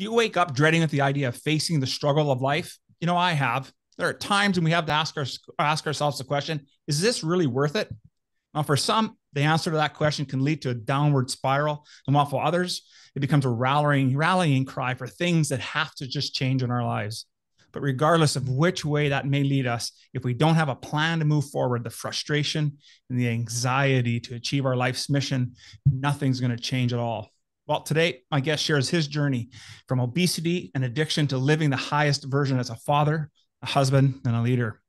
Do you wake up dreading at the idea of facing the struggle of life? I have. There are times when we have to ask ourselves the question, is this really worth it? Now, for some, the answer to that question can lead to a downward spiral. And while for others, it becomes a rallying cry for things that have to just change in our lives. But regardless of which way that may lead us, if we don't have a plan to move forward, the frustration and the anxiety to achieve our life's mission, nothing's going to change at all. Well, today, my guest shares his journey from obesity and addiction to living the highest version as a father, a husband, and a leader.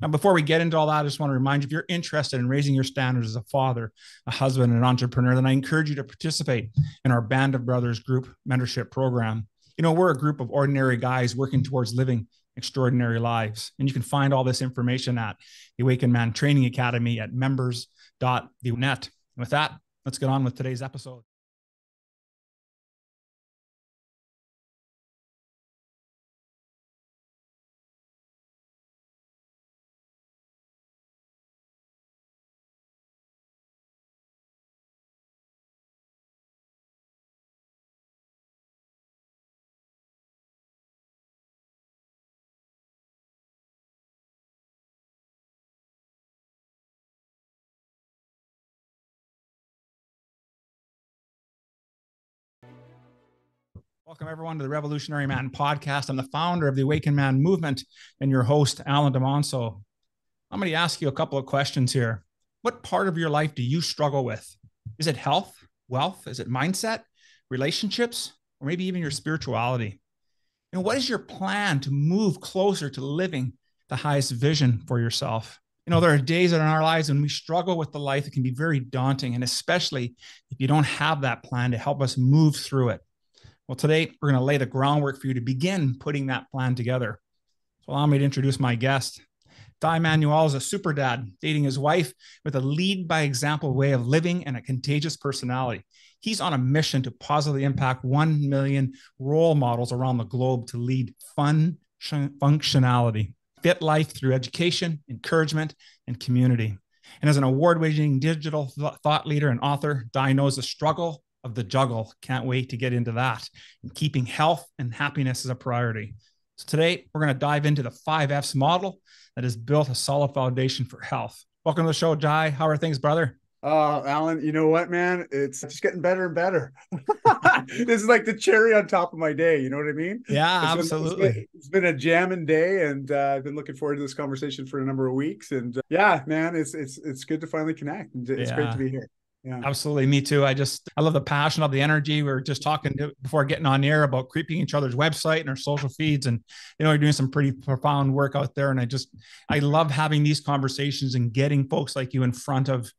Now, before we get into all that, I just want to remind you, if you're interested in raising your standards as a father, a husband, and an entrepreneur, then I encourage you to participate in our Band of Brothers group mentorship program. We're a group of ordinary guys working towards living extraordinary lives. And you can find all this information at the Awakened Man Training Academy at members.thenet. And with that, let's get on with today's episode. Welcome, everyone, to the Revolutionary Man podcast. I'm the founder of the Awakened Man movement and your host, Alan DeMonso. I'm going to ask you a couple of questions here. What part of your life do you struggle with? Is it health, wealth? Is it mindset, relationships, or maybe even your spirituality? What is your plan to move closer to living the highest vision for yourself? There are days in our lives when we struggle with the life that can be very daunting, and especially if you don't have that plan to help us move through it. Well, today we're going to lay the groundwork for you to begin putting that plan together. So allow me to introduce my guest. Dai Manuel is a super dad, dating his wife with a lead by example way of living and a contagious personality. He's on a mission to positively impact 1 million role models around the globe to lead functionality, fit life through education, encouragement, and community. And as an award-winning digital thought leader and author, Dai knows the struggle of the juggle. Can't wait to get into that. And keeping health and happiness as a priority. So today, we're going to dive into the 5Fs model that has built a solid foundation for health. Welcome to the show, Dai. How are things, brother? Alan, you know what, man? It's just getting better and better. This is like the cherry on top of my day. You know what I mean? Yeah, absolutely. It's been a jamming day, and I've been looking forward to this conversation for a number of weeks. And yeah, man, it's good to finally connect. It's great to be here. Yeah, absolutely. Me too. I love the passion of the energy. We were just talking before getting on air about creeping each other's website and our social feeds. And, you're doing some pretty profound work out there. And I love having these conversations and getting folks like you in front of,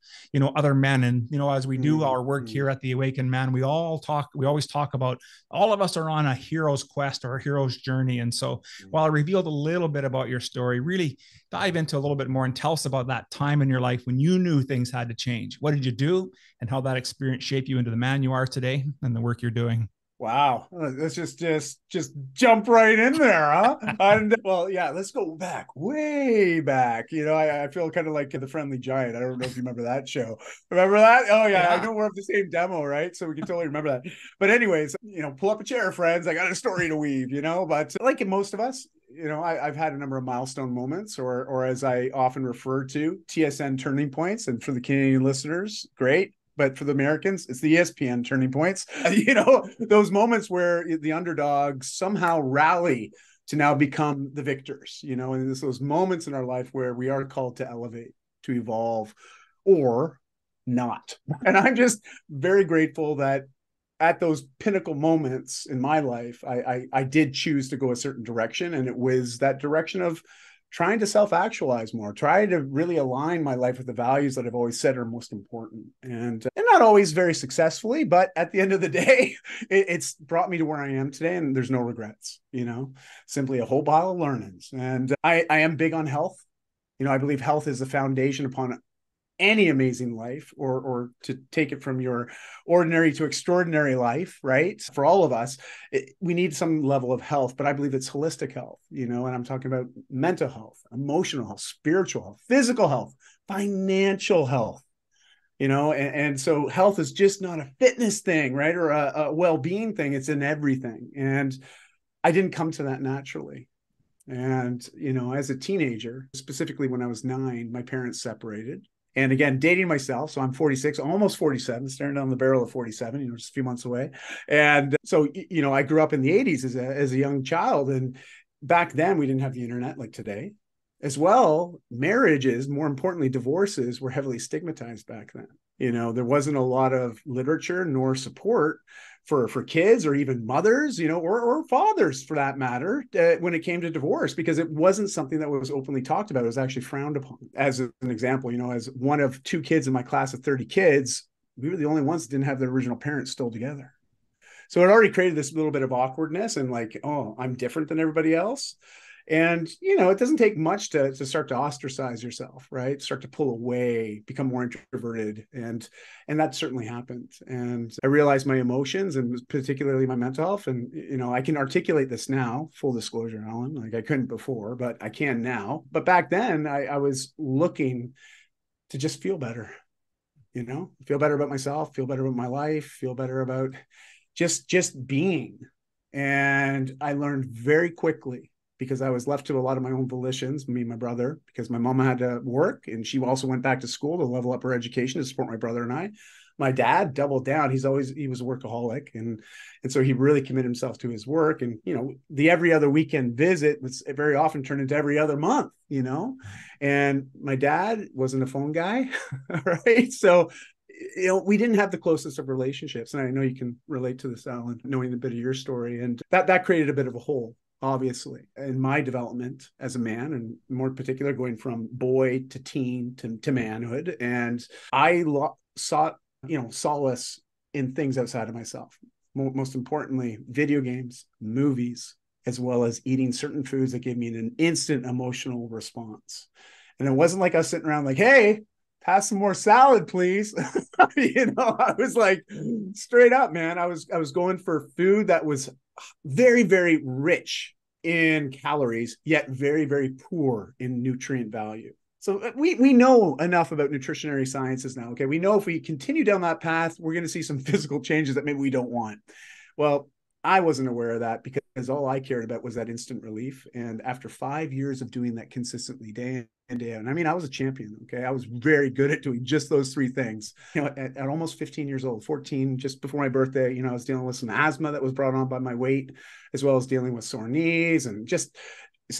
other men. And, as we do our work here at the Awakened Man, we always talk about all of us are on a hero's quest or a hero's journey. And so while I revealed a little bit about your story, really dive into a little bit more and tell us about that time in your life when you knew things had to change. What did you do and how that experience shaped you into the man you are today and the work you're doing? Wow. Let's just jump right in there, huh? And well, yeah, let's go way back. I feel kind of like the Friendly Giant. I don't know if you remember that show. Remember that? Oh yeah. I know we're of the same demo, right? So we can totally remember that. But anyways, pull up a chair, friends. I got a story to weave, but like in most of us, I've had a number of milestone moments, or as I often refer to, TSN turning points. And for the Canadian listeners, great. But for the Americans, it's the ESPN turning points. Those moments where the underdogs somehow rally to now become the victors, and it's those moments in our life where we are called to elevate, to evolve, or not. And I'm just very grateful that at those pinnacle moments in my life, I did choose to go a certain direction. And it was that direction of trying to self-actualize more, try to really align my life with the values that I've always said are most important. And not always very successfully, but at the end of the day, it's brought me to where I am today. And there's no regrets, simply a whole pile of learnings. And I am big on health. I believe health is the foundation upon any amazing life, or to take it from your ordinary to extraordinary life, right? For all of us, we need some level of health, but I believe it's holistic health, and I'm talking about mental health, emotional health, spiritual health, physical health, financial health. and so health is just not a fitness thing, right? Or a well-being thing. It's in everything. And I didn't come to that naturally. And, as a teenager, specifically when I was 9, my parents separated. And again, dating myself. So I'm 46, almost 47, staring down the barrel of 47, just a few months away. And so, I grew up in the 80s as a young child. And back then we didn't have the internet like today. As well, marriages, more importantly, divorces, were heavily stigmatized back then. There wasn't a lot of literature nor support for kids or even mothers, or fathers for that matter, when it came to divorce, because it wasn't something that was openly talked about. It was actually frowned upon. As an example, as one of 2 kids in my class of 30 kids, we were the only ones that didn't have their original parents still together. So it already created this little bit of awkwardness and like, oh, I'm different than everybody else. And, it doesn't take much to start to ostracize yourself, right? Start to pull away, become more introverted. And that certainly happened. And I realized my emotions and particularly my mental health. And, I can articulate this now, full disclosure, Alan, like I couldn't before, but I can now. But back then I was looking to just feel better, feel better about myself, feel better about my life, feel better about just being. And I learned very quickly, because I was left to a lot of my own volitions, me and my brother, because my mama had to work and she also went back to school to level up her education to support my brother and I. My dad doubled down. He was a workaholic. And so he really committed himself to his work. And, the every other weekend visit was very often turned into every other month, and my dad wasn't a phone guy. Right. So, we didn't have the closest of relationships. And I know you can relate to this, Alan, knowing a bit of your story. And that created a bit of a hole, obviously, in my development as a man, and more particular, going from boy to teen to manhood. And I sought, solace in things outside of myself. Most importantly, video games, movies, as well as eating certain foods that gave me an instant emotional response. And it wasn't like I was sitting around like, hey, pass some more salad, please. I was like, straight up, man. I was going for food that was very, very rich in calories, yet very, very poor in nutrient value. So we know enough about nutritionary sciences now. Okay. We know if we continue down that path, we're going to see some physical changes that maybe we don't want. Well, I wasn't aware of that because all I cared about was that instant relief. And after 5 years of doing that consistently day in, day out, and I mean, I was a champion. Okay. I was very good at doing just those 3 things. At almost 15 years old, 14, just before my birthday, I was dealing with some asthma that was brought on by my weight, as well as dealing with sore knees and just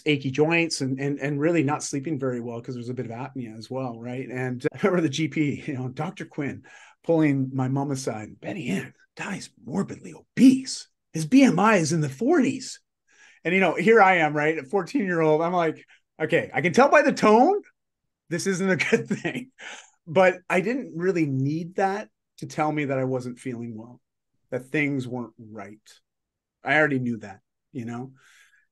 achy joints and really not sleeping very well because there's a bit of apnea as well. Right. And I remember the GP, Dr. Quinn, pulling my mom aside. Benny Ann, Dai's morbidly obese. His BMI is in the 40s. And, here I am, right? A 14-year-old. I'm like, okay, I can tell by the tone, this isn't a good thing. But I didn't really need that to tell me that I wasn't feeling well, that things weren't right. I already knew that,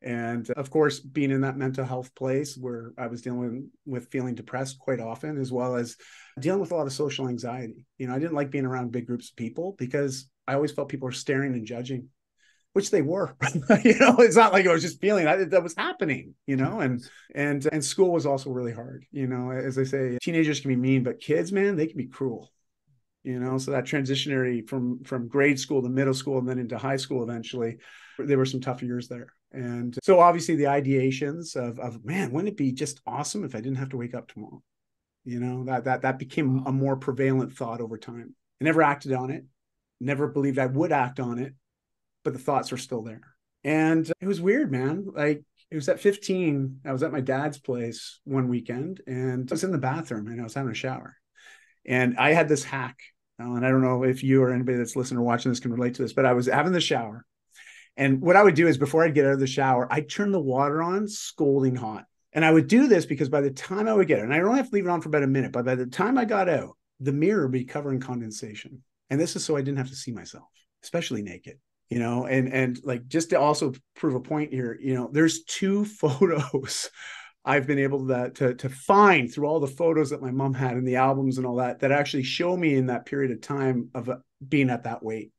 And of course, being in that mental health place where I was dealing with feeling depressed quite often, as well as dealing with a lot of social anxiety. I didn't like being around big groups of people because I always felt people were staring and judging, which they were. It's not like I was just feeling that was happening, and school was also really hard. As I say, teenagers can be mean, but kids, man, they can be cruel. So that transitionary from grade school to middle school and then into high school eventually, there were some tough years there. And so obviously the ideations of man, wouldn't it be just awesome if I didn't have to wake up tomorrow? That became a more prevalent thought over time. I never acted on it, never believed I would act on it, but the thoughts were still there. And it was weird, man. Like, it was at 15, I was at my dad's place one weekend and I was in the bathroom and I was having a shower. And I had this hack, and I don't know if you or anybody that's listening or watching this can relate to this, but I was having the shower. And what I would do is before I'd get out of the shower, I'd turn the water on scalding hot. And I would do this because by the time I would get it, and I only have to leave it on for about a minute, but by the time I got out, the mirror would be covering condensation. And this is so I didn't have to see myself, especially naked. And like, just to also prove a point here, there's 2 photos I've been able to find through all the photos that my mom had in the albums and all that actually show me in that period of time of being at that weight.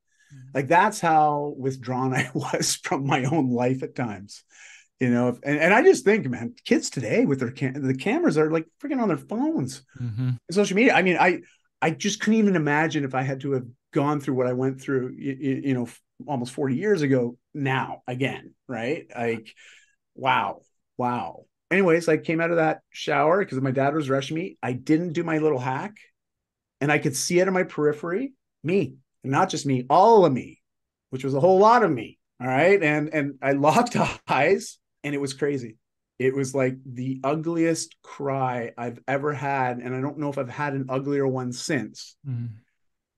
Like, that's how withdrawn I was from my own life at times, and I just think, man, kids today with the cameras are like freaking on their phones, social media. I mean, I just couldn't even imagine if I had to have gone through what I went through, almost 40 years ago now again, right? Like, wow. Anyways, I came out of that shower because my dad was rushing me. I didn't do my little hack, and I could see it in my periphery, me, and not just me, all of me, which was a whole lot of me. All right. And I locked eyes, and it was crazy. It was like the ugliest cry I've ever had. And I don't know if I've had an uglier one since. Mm-hmm.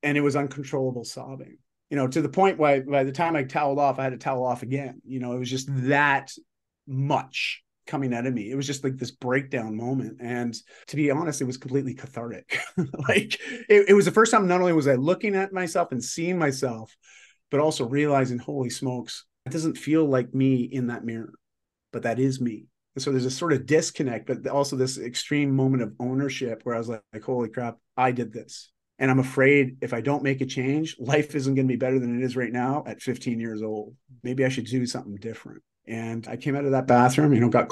And it was uncontrollable sobbing, to the point where by the time I toweled off, I had to towel off again. It was just that much coming out of me. It was just like this breakdown moment. And to be honest, it was completely cathartic. Like it was the first time, not only was I looking at myself and seeing myself, but also realizing, holy smokes, it doesn't feel like me in that mirror, but that is me. And so there's a sort of disconnect, but also this extreme moment of ownership where I was like, holy crap, I did this. And I'm afraid if I don't make a change, life isn't going to be better than it is right now at 15 years old. Maybe I should do something different. And I came out of that bathroom, got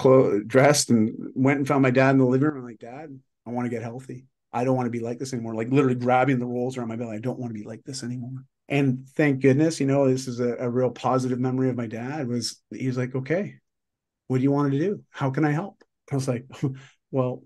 dressed and went and found my dad in the living room. I'm like, Dad, I want to get healthy. I don't want to be like this anymore. Like literally grabbing the rolls around my belly. I don't want to be like this anymore. And thank goodness, this is a real positive memory of my dad. He was like, okay, what do you want to do? How can I help? I was like, well,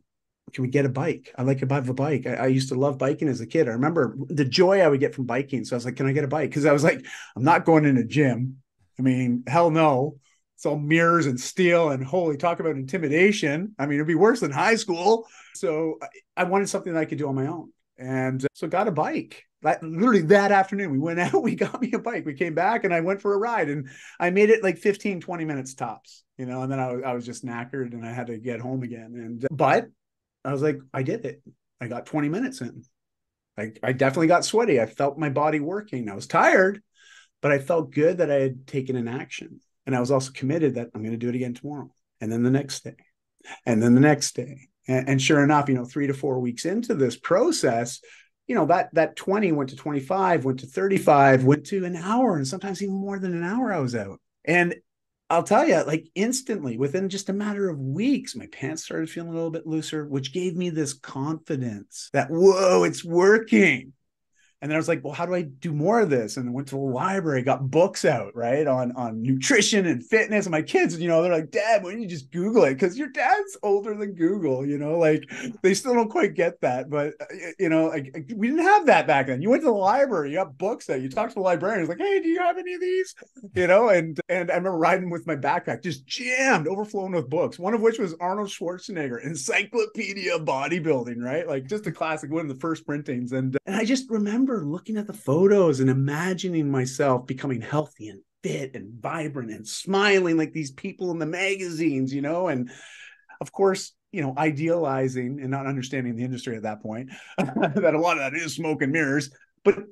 can we get a bike? I like to buy a bike. I used to love biking as a kid. I remember the joy I would get from biking. So I was like, can I get a bike? Because I was like, I'm not going in a gym. I mean, hell no. It's all mirrors and steel and holy, talk about intimidation. I mean, it'd be worse than high school. So I wanted something that I could do on my own. And so got a bike. Literally that afternoon, we went out, we got me a bike. We came back and I went for a ride, and I made it like 15, 20 minutes tops, and then I was just knackered and I had to get home again. But I was like, I did it. I got 20 minutes in. I definitely got sweaty. I felt my body working. I was tired, but I felt good that I had taken an action. And I was also committed that I'm going to do it again tomorrow. And then the next day, and then the next day. And sure enough, 3 to 4 weeks into this process, that 20 went to 25, went to 35, went to an hour, and sometimes even more than an hour I was out. And I'll tell you, like instantly, within just a matter of weeks, my pants started feeling a little bit looser, which gave me this confidence that, whoa, it's working. And then I was like, well, how do I do more of this? And I went to the library, got books out, right, on nutrition and fitness. And my kids, they're like, Dad, why don't you just Google it? Because your dad's older than Google, like they still don't quite get that. But, we didn't have that back then. You went to the library, you got books out, you talked to the librarian, like, hey, do you have any of these? And I remember riding with my backpack, just jammed, overflowing with books, one of which was Arnold Schwarzenegger, Encyclopedia Bodybuilding, right? Like just a classic, one of the first printings. And I just remember looking at the photos and imagining myself becoming healthy and fit and vibrant and smiling like these people in the magazines, and of course, idealizing and not understanding the industry at that point, that a lot of that is smoke and mirrors. But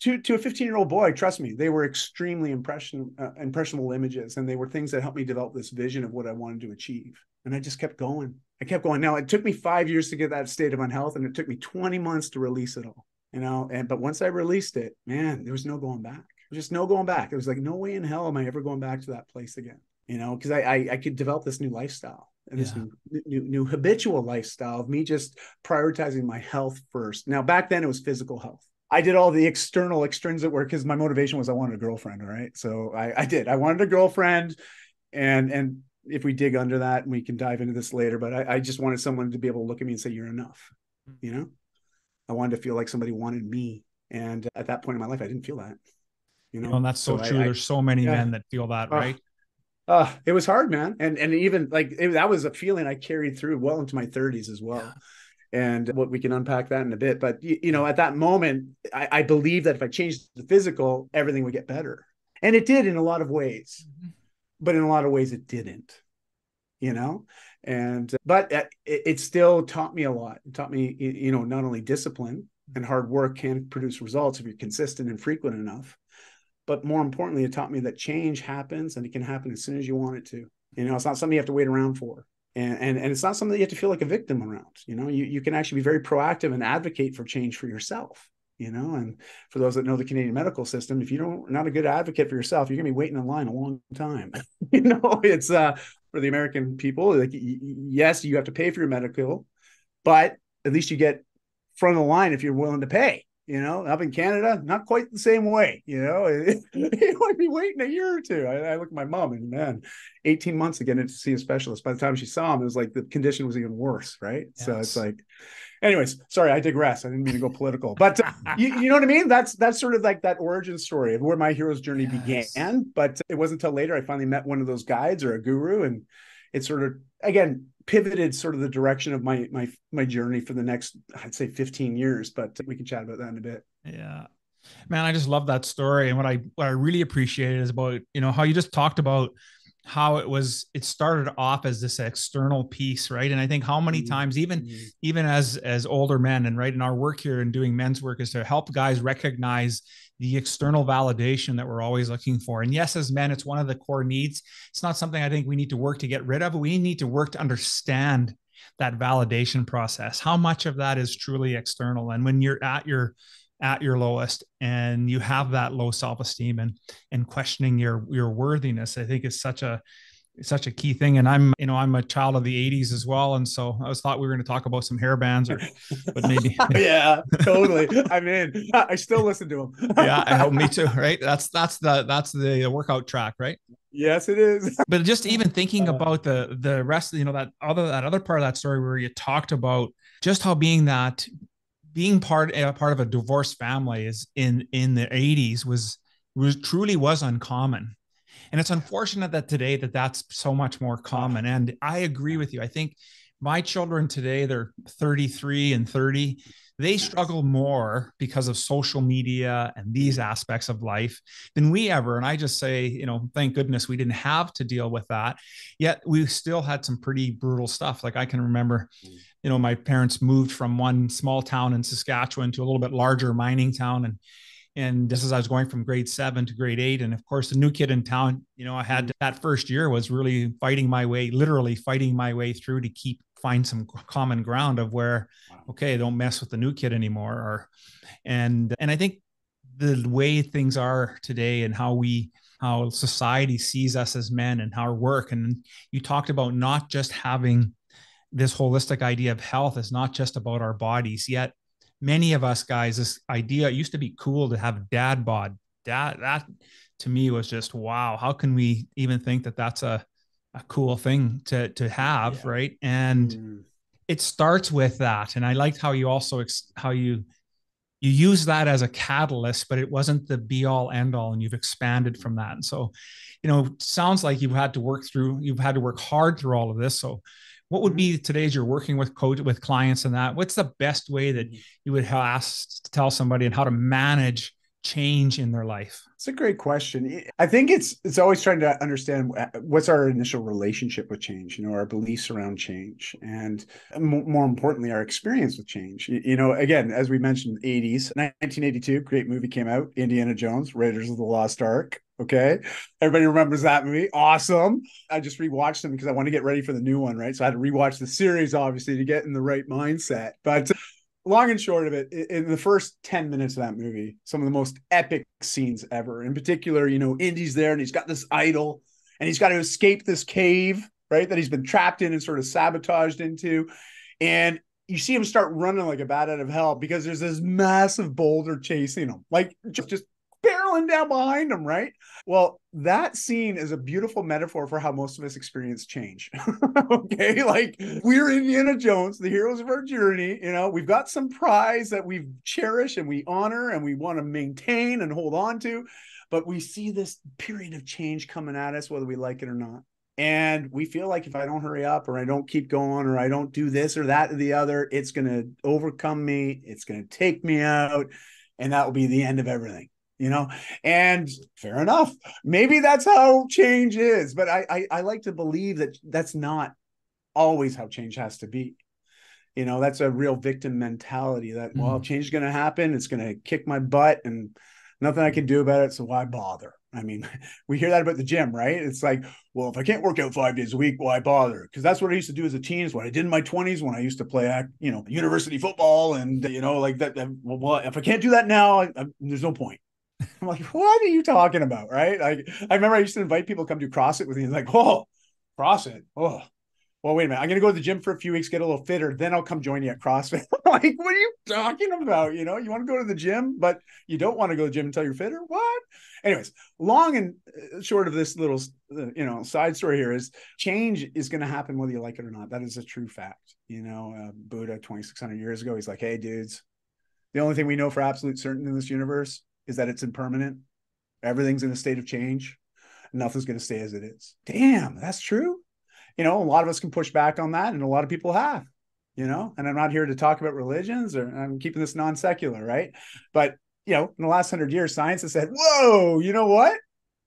to a 15-year-old boy, trust me, they were extremely impressionable images, and they were things that helped me develop this vision of what I wanted to achieve. And I just kept going. Now, it took me 5 years to get that state of unhealth, and it took me 20 months to release it all. But once I released it, man, there was no going back. There was just no going back. It was like, no way in hell am I ever going back to that place again, because I could develop this new lifestyle and this new habitual lifestyle of me just prioritizing my health first. Now, back then it was physical health. I did all the external extrinsic work because my motivation was I wanted a girlfriend. All right. So I wanted a girlfriend, and if we dig under that, and we can dive into this later, but I just wanted someone to be able to look at me and say, you're enough, I wanted to feel like somebody wanted me. And at that point in my life, I didn't feel that, And that's so true. There's so many men that feel that, right? It was hard, man. And even like that was a feeling I carried through well into my 30s as well. Yeah. And what we can unpack that in a bit. But, at that moment, I believed that if I changed the physical, everything would get better. And it did in a lot of ways. Mm-hmm. But in a lot of ways, it didn't. But it still taught me a lot. It taught me, not only discipline and hard work can produce results if you're consistent and frequent enough, but more importantly, it taught me that change happens, and it can happen as soon as you want it to. It's not something you have to wait around for. And it's not something that you have to feel like a victim around. You can actually be very proactive and advocate for change for yourself. And for those that know the Canadian medical system, if you're not a good advocate for yourself, you're going to be waiting in line a long time. It's for the American people, like, yes, you have to pay for your medical, but at least you get front of the line if you're willing to pay. Up in Canada, not quite the same way. You might be waiting a year or two. I look at my mom, and man, 18 months to get in to see a specialist. By the time she saw him, it was like the condition was even worse, right? Yes. So it's like, anyways, sorry, I digress. I didn't mean to go political, but you know what I mean? That's sort of like that origin story of where my hero's journey began. But it wasn't until later I finally met one of those guides or a guru, and it sort of, again, pivoted sort of the direction of my journey for the next, I'd say 15 years, but we can chat about that in a bit. Yeah, man, I just love that story. And what I really appreciate is about, how you just talked about how it started off as this external piece, right? And I think how many times, even as older men, and right in our work here and doing men's work, is to help guys recognize the external validation that we're always looking for. And yes, as men, it's one of the core needs. It's not something I think we need to work to get rid of. We need to work to understand that validation process. How much of that is truly external? And when you're at your lowest and you have that low self-esteem and questioning your worthiness, I think is such a key thing. And I'm a child of the 80s as well. And so I thought we were going to talk about some hair bands, but maybe. Yeah, totally. I mean, I still listen to them. Yeah, I hope, me too. Right. That's the workout track, right? Yes, it is. But just even thinking about the rest, that other part of that story where you talked about just how being part of a divorced family is in the 80s was truly uncommon. And it's unfortunate that today that's so much more common. And I agree with you. I think my children today, they're 33 and 30. They struggle more because of social media and these aspects of life than we ever. And I just say, thank goodness we didn't have to deal with that. Yet we still had some pretty brutal stuff. Like I can remember, my parents moved from one small town in Saskatchewan to a little bit larger mining town. And just as I was going from grade 7 to grade 8, and of course, the new kid in town, I had that first year was really literally fighting my way through to find some common ground of where, okay, don't mess with the new kid anymore. And I think the way things are today and how society sees us as men and our work. And you talked about not just having this holistic idea of health is not just about our bodies, yet many of us guys, this idea, it used to be cool to have dad bod. That to me was just, wow. How can we even think that that's a cool thing to have? Yeah. Right. And it starts with that. And I liked how you also, how you use that as a catalyst, but it wasn't the be all end all. And you've expanded from that. And so, sounds like you've had to work hard through all of this. So what would be today as you're working with clients and that, what's the best way that you would tell somebody and how to manage change in their life? It's a great question. I think it's always trying to understand what's our initial relationship with change, our beliefs around change, and more importantly, our experience with change. Again, as we mentioned, 80s, 1982, great movie came out, Indiana Jones, Raiders of the Lost Ark. Okay. Everybody remembers that movie. Awesome. I just rewatched them because I want to get ready for the new one, right? So I had to rewatch the series, obviously, to get in the right mindset. But long and short of it, in the first 10 minutes of that movie, some of the most epic scenes ever. In particular, Indy's there and he's got this idol and he's got to escape this cave, right, that he's been trapped in and sort of sabotaged into. And you see him start running like a bat out of hell because there's this massive boulder chasing him, like just barreling down behind him, right? Well, that scene is a beautiful metaphor for how most of us experience change. Okay, like we're Indiana Jones, the heroes of our journey. We've got some prize that we cherish and we honor and we want to maintain and hold on to, but we see this period of change coming at us, whether we like it or not. And we feel like if I don't hurry up or I don't keep going or I don't do this or that or the other, it's going to overcome me. It's going to take me out. And that will be the end of everything. And fair enough. Maybe that's how change is. But I like to believe that that's not always how change has to be. That's a real victim mentality that, well, change is going to happen. It's going to kick my butt and nothing I can do about it. So why bother? I mean, we hear that about the gym, right? It's like, well, if I can't work out 5 days a week, why bother? Because that's what I used to do as a teen. Is what I did in my 20s when I used to play, university football. And, like that, well, if I can't do that now, there's no point. I'm like, what are you talking about? Right. Like, I remember I used to invite people to come do CrossFit with me. It's like, oh, CrossFit. Oh, well, wait a minute, I'm going to go to the gym for a few weeks, get a little fitter, then I'll come join you at CrossFit. Like, what are you talking about? You know, you want to go to the gym, but you don't want to go to the gym until you're fitter? What? Anyways, long and short of this little, side story here is change is going to happen whether you like it or not. That is a true fact. You know, Buddha 2,600 years ago, he's like, hey, dudes, the only thing we know for absolute certain in this universe is that it's impermanent. Everything's in a state of change. Nothing's going to stay as it is. Damn, that's true. You know, a lot of us can push back on that, and a lot of people have, you know, and I'm not here to talk about religions, or I'm keeping this non-secular, right? But, you know, in the last 100 years, science has said, whoa, you know what?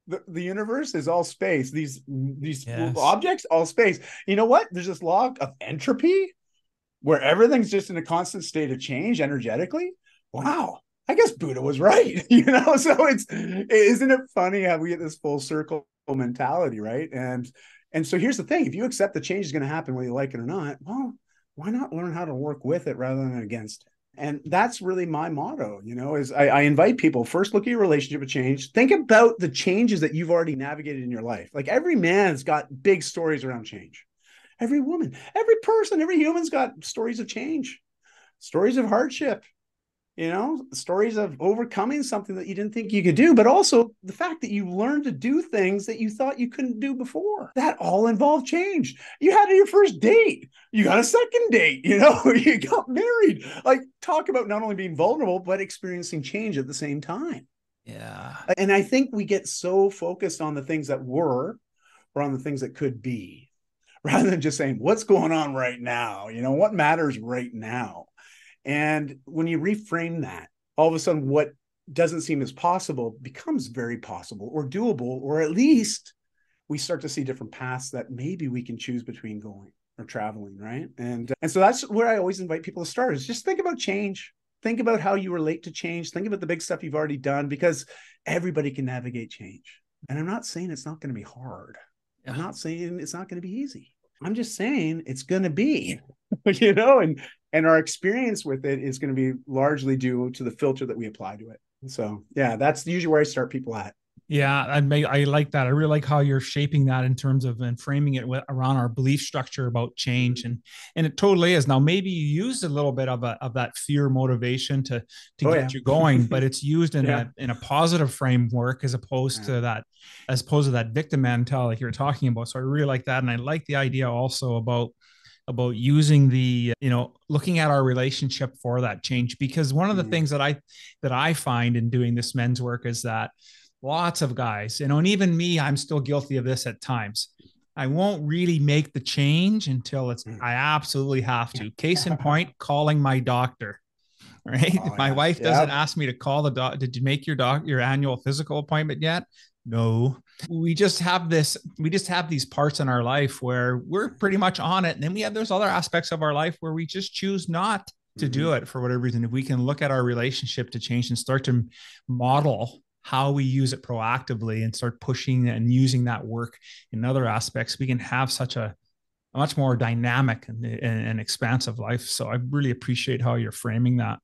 The universe is all space. These yes. Objects, all space. You know what? There's this law of entropy where everything's just in a constant state of change energetically. Wow. I guess Buddha was right, you know? So isn't it funny how we get this full circle mentality, right? And so here's the thing. If you accept the change is going to happen whether you like it or not, well, why not learn how to work with it rather than against it? And that's really my motto, you know, is I invite people, first look at your relationship with change. Think about the changes that you've already navigated in your life. Like every man's got big stories around change. Every woman, every person, every human's got stories of change, stories of hardship, you know, stories of overcoming something that you didn't think you could do, but also the fact that you learned to do things that you thought you couldn't do before. That all involved change. You had your first date. You got a second date, you know, you got married. Like, talk about not only being vulnerable, but experiencing change at the same time. Yeah. And I think we get so focused on the things that were or on the things that could be, rather than just saying, what's going on right now? You know, what matters right now? And when you reframe that, all of a sudden, what doesn't seem as possible becomes very possible or doable, or at least we start to see different paths that maybe we can choose between going or traveling, right? And so that's where I always invite people to start, is just think about change. Think about how you relate to change. Think about the big stuff you've already done, because everybody can navigate change. And I'm not saying it's not going to be hard. Yeah. I'm not saying it's not going to be easy. I'm just saying it's going to be, you know, and our experience with it is going to be largely due to the filter that we apply to it. So, yeah, that's usually where I start people at. Yeah, I like that. I really like how you're shaping that in terms of and framing it around our belief structure about change, and it totally is. Now, maybe you used a little bit of that fear motivation to get you going, but it's used in a positive framework as opposed to that victim mentality like you're talking about. So I really like that, and I like the idea also about using the, you know, looking at our relationship for that change, because one of the things that I find in doing this men's work is that lots of guys, you know, and even me, I'm still guilty of this at times. I won't really make the change until I absolutely have to. Case in point, calling my doctor, right? Oh, my wife doesn't ask me to call the doctor. Did you make your annual physical appointment yet? No. We just have these parts in our life where we're pretty much on it. And then there's other aspects of our life where we just choose not to do it for whatever reason. If we can look at our relationship to change and start to model how we use it proactively and start pushing and using that work in other aspects, we can have such a much more dynamic and expansive life. So I really appreciate how you're framing that.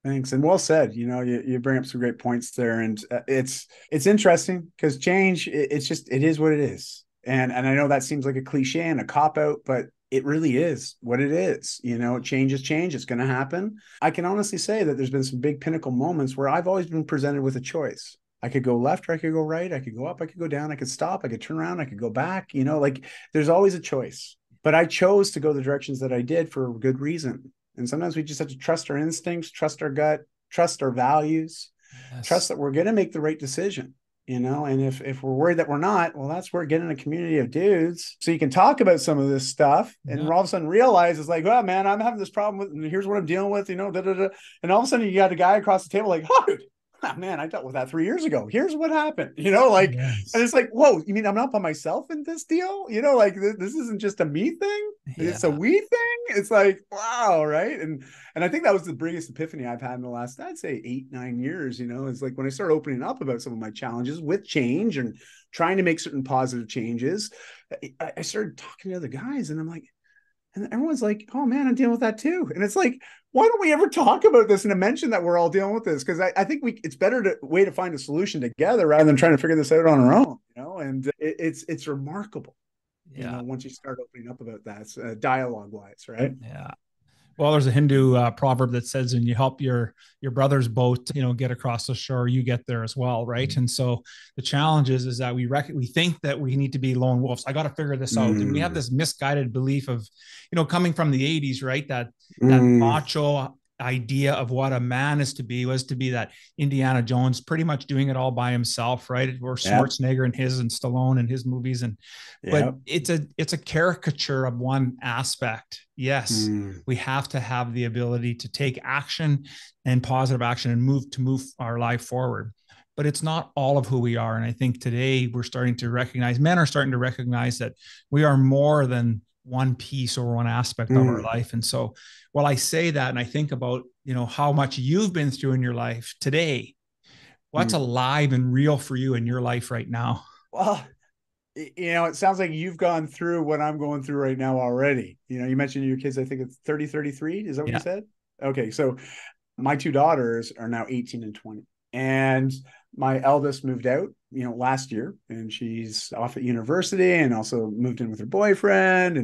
Thanks. And well said. You know, you bring up some great points there, and it's interesting because change, it is what it is. And I know that seems like a cliche and a cop out, but it really is what it is. You know, change is change. It's going to happen. I can honestly say that there's been some big pinnacle moments where I've always been presented with a choice. I could go left or I could go right. I could go up, I could go down, I could stop, I could turn around, I could go back. You know, like there's always a choice. But I chose to go the directions that I did for a good reason. And sometimes we just have to trust our instincts, trust our gut, trust our values, trust that we're going to make the right decision, you know? And if we're worried that we're not, well, that's where getting a community of dudes so you can talk about some of this stuff and all of a sudden realize it's like, well, man, I'm having this problem with, and here's what I'm dealing with, you know, and all of a sudden you got a guy across the table like, oh, man, I dealt with that 3 years ago. Here's what happened, you know, like, and it's like, whoa, you mean I'm not by myself in this deal? You know, like this isn't just a me thing. It's a we thing. It's like, wow. Right. And I think that was the biggest epiphany I've had in the last, I'd say 8-9 years, you know, it's like when I started opening up about some of my challenges with change and trying to make certain positive changes, I started talking to other guys and I'm like, and everyone's like, oh man, I'm dealing with that too. And it's like, why don't we ever talk about this and mention that we're all dealing with this? Because I think it's better way to find a solution together rather than trying to figure this out on our own, you know? And it's remarkable. Yeah. once you start opening up about that, dialogue wise, right? Yeah. Well, there's a Hindu proverb that says, "When you help your brother's boat, get across the shore, you get there as well, right?" And so the challenge is that we think that we need to be lone wolves. I got to figure this out, and we have Mm, this misguided belief of, coming from the '80s, right? That mm, macho idea of what a man is to be was to be that Indiana Jones, pretty much doing it all by himself, right? Or yep, Schwarzenegger and Stallone and his movies, but yep. it's a caricature of one aspect. Yes, Mm, we have to have the ability to take action and positive action and move our life forward, but it's not all of who we are. And I think today men are starting to recognize that we are more than one piece or one aspect of our mm, life. And so while I say that and I think about how much you've been through in your life today, what's mm. alive and real for you in your life right now? Well, it sounds like you've gone through what I'm going through right now already. You mentioned your kids, I think it's 30, 33. Is that what you Yeah. said? Okay. So my two daughters are now 18 and 20. And my eldest moved out, last year, and she's off at university and also moved in with her boyfriend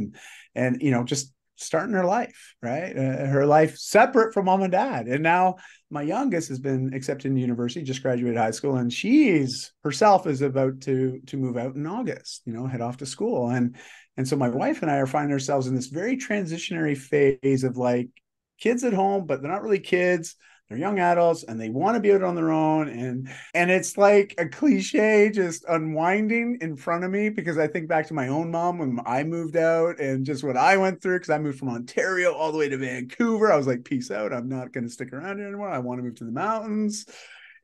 and just starting her life, right? Her life separate from mom and dad. And now my youngest has been accepted into university, just graduated high school, and she's herself is about to move out in August, head off to school. And so my wife and I are finding ourselves in this very transitionary phase of like kids at home, but they're not really kids. They're young adults and they want to be out on their own. And it's like a cliche just unwinding in front of me, because I think back to my own mom when I moved out and just what I went through, because I moved from Ontario all the way to Vancouver. I was like, peace out. I'm not going to stick around here anymore. I want to move to the mountains.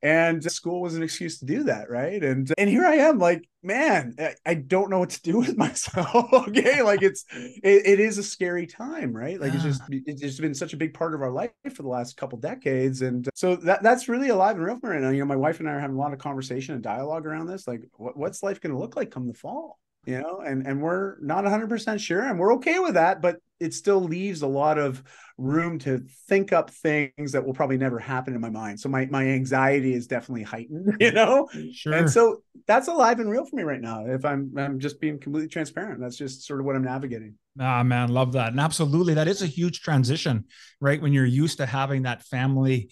And school was an excuse to do that, right? And here I am, like, man, I don't know what to do with myself. Okay, like it is a scary time, right? Like it's just been such a big part of our life for the last couple decades, and so that's really alive and real for me right now. My wife and I are having a lot of conversation and dialogue around this, like what's life going to look like come the fall, and we're not 100% sure, and we're okay with that, but it still leaves a lot of room to think up things that will probably never happen in my mind. So my anxiety is definitely heightened, and Sure. so that's alive and real for me right now. If I'm just being completely transparent, that's just sort of what I'm navigating. Ah, man, love that. And absolutely, that is a huge transition, right? When you're used to having that family,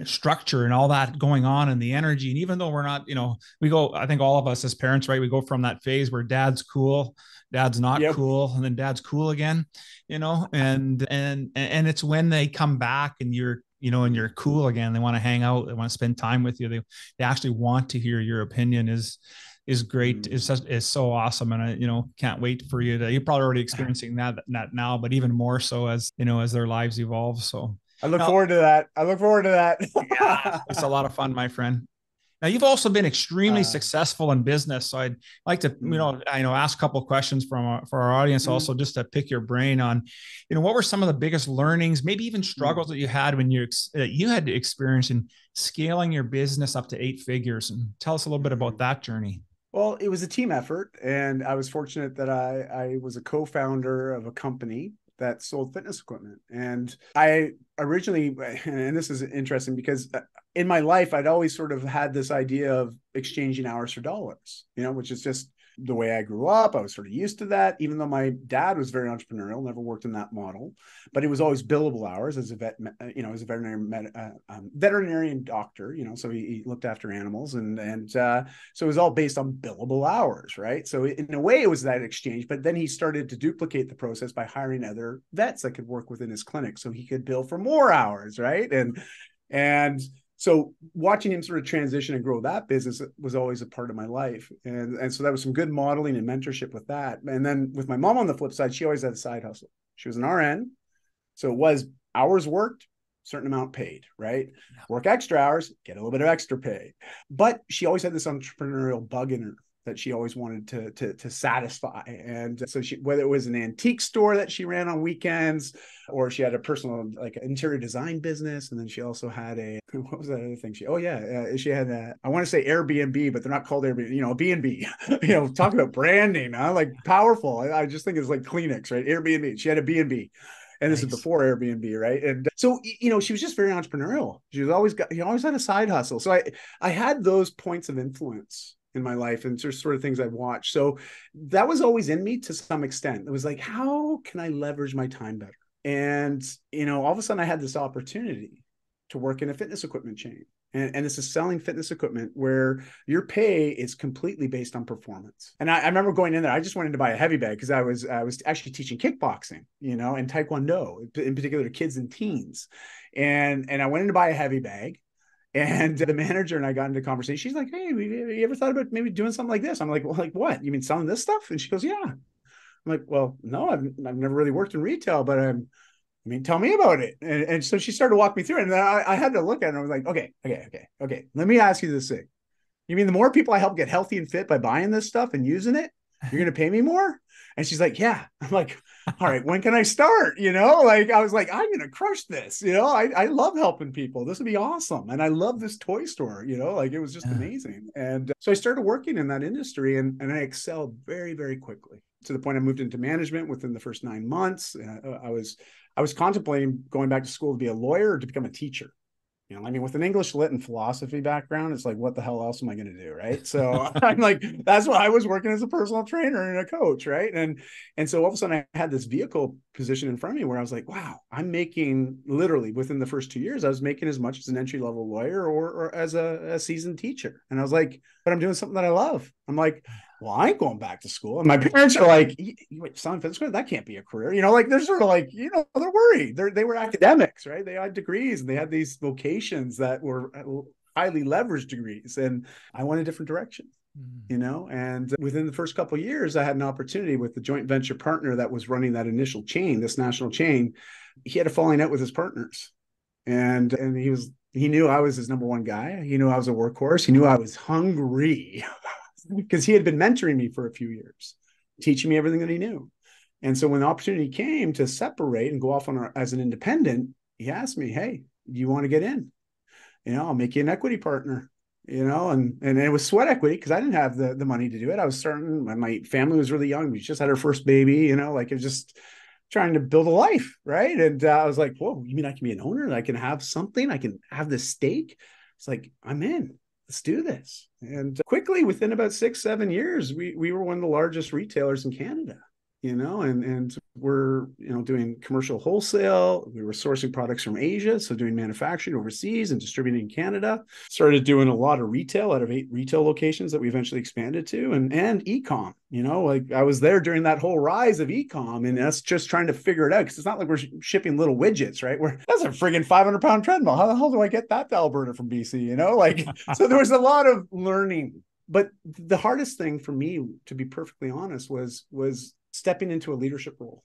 structure and all that going on and the energy. And even though we're not, I think all of us as parents, right, we go from that phase where dad's cool, dad's not Yep. cool, and then dad's cool again, and it's when they come back and you're cool again. They want to hang out, they want to spend time with you. They actually want to hear your opinion is great. Is so awesome. And I can't wait for you're probably already experiencing that now, but even more so as their lives evolve. So I look now, forward to that. I look forward to yeah, that. it's a lot of fun, my friend. Now you've also been extremely uh, successful in business, so I'd like to, mm, ask a couple of questions for our audience, mm, also just to pick your brain on, what were some of the biggest learnings, maybe even mm, struggles that you had when you had to experience in scaling your business up to 8 figures, and tell us a little bit about mm. that journey. Well, it was a team effort, and I was fortunate that I was a co-founder of a company that sold fitness equipment. And I originally, and this is interesting because in my life, I'd always sort of had this idea of exchanging hours for dollars, which is just the way I grew up. I was sort of used to that, even though my dad was very entrepreneurial, never worked in that model, but it was always billable hours as a as a veterinarian doctor, so he looked after animals, and so it was all based on billable hours, right? So in a way, it was that exchange. But then he started to duplicate the process by hiring other vets that could work within his clinic, so he could bill for more hours, right? And so watching him sort of transition and grow that business was always a part of my life. And so that was some good modeling and mentorship with that. And then with my mom on the flip side, she always had a side hustle. She was an RN. So it was hours worked, certain amount paid, right? Work extra hours, get a little bit of extra pay. But she always had this entrepreneurial bug in her that she always wanted to satisfy. And so whether it was an antique store that she ran on weekends, or she had a personal like interior design business, and then she also had what was that other thing? She had I want to say Airbnb, but they're not called Airbnb, a B&B. Talk about branding, huh? Like powerful. I just think it's like Kleenex, right? Airbnb. She had a B&B. And this is Nice. before Airbnb, right? And so, she was just very entrepreneurial. He always had a side hustle. So I had those points of influence in my life and just sort of things I've watched. So that was always in me to some extent. It was like, how can I leverage my time better? And, all of a sudden I had this opportunity to work in a fitness equipment chain. And this is selling fitness equipment where your pay is completely based on performance. And I remember going in there, I just wanted to buy a heavy bag because I was actually teaching kickboxing, and Taekwondo, in particular to kids and teens. And I went in to buy a heavy bag. And the manager and I got into conversation. She's like, "Hey, have you ever thought about maybe doing something like this?" I'm like, "Well, like what? You mean selling this stuff?" And she goes, "Yeah." I'm like, "Well, no, I've never really worked in retail, but tell me about it." And so she started to walk me through it. And then I had to look at it and I was like, okay. Let me ask you this thing. You mean the more people I help get healthy and fit by buying this stuff and using it, you're going to pay me more? And she's like, "Yeah." I'm like, "All right, when can I start?" I was like, "I'm going to crush this." I love helping people. This would be awesome. And I love this toy store, it was just amazing. And so I started working in that industry and I excelled very, very quickly to the point I moved into management within the first 9 months. I was contemplating going back to school to be a lawyer or to become a teacher. With an English lit and philosophy background, it's like, what the hell else am I going to do? Right. So I'm like, that's why I was working as a personal trainer and a coach. Right. And so all of a sudden I had this vehicle position in front of me where I was like, wow, I'm making literally within the first 2 years, I was making as much as an entry-level lawyer or as a seasoned teacher. And I was like, but I'm doing something that I love. I'm like, well, I ain't going back to school. And my parents are like, "You selling fitness equipment? That can't be a career." They're sort of like, they're worried. They were academics, right? They had degrees and they had these vocations that were highly leveraged degrees. And I went a different direction, and within the first couple of years, I had an opportunity with the joint venture partner that was running that initial chain, this national chain. He had a falling out with his partners. And he knew I was his number one guy. He knew I was a workhorse. He knew I was hungry. Because he had been mentoring me for a few years, teaching me everything that he knew. And so when the opportunity came to separate and go off as an independent, he asked me, "Hey, do you want to get in? I'll make you an equity partner." And it was sweat equity because I didn't have the money to do it. I was starting, my family was really young. We just had our first baby, it was just trying to build a life. Right. And I was like, "Whoa, you mean I can be an owner and I can have something? I can have this stake?" It's like, I'm in. Let's do this. And quickly, within about 6-7 years, we were one of the largest retailers in Canada, and we're, doing commercial wholesale. We were sourcing products from Asia. So doing manufacturing overseas and distributing in Canada. Started doing a lot of retail out of 8 retail locations that we eventually expanded to, and e-com, I was there during that whole rise of e-com, and us just trying to figure it out. Cause it's not like we're shipping little widgets, right? That's a friggin' 500-pound treadmill. How the hell do I get that to Alberta from BC? So there was a lot of learning, but the hardest thing for me, to be perfectly honest, was stepping into a leadership role,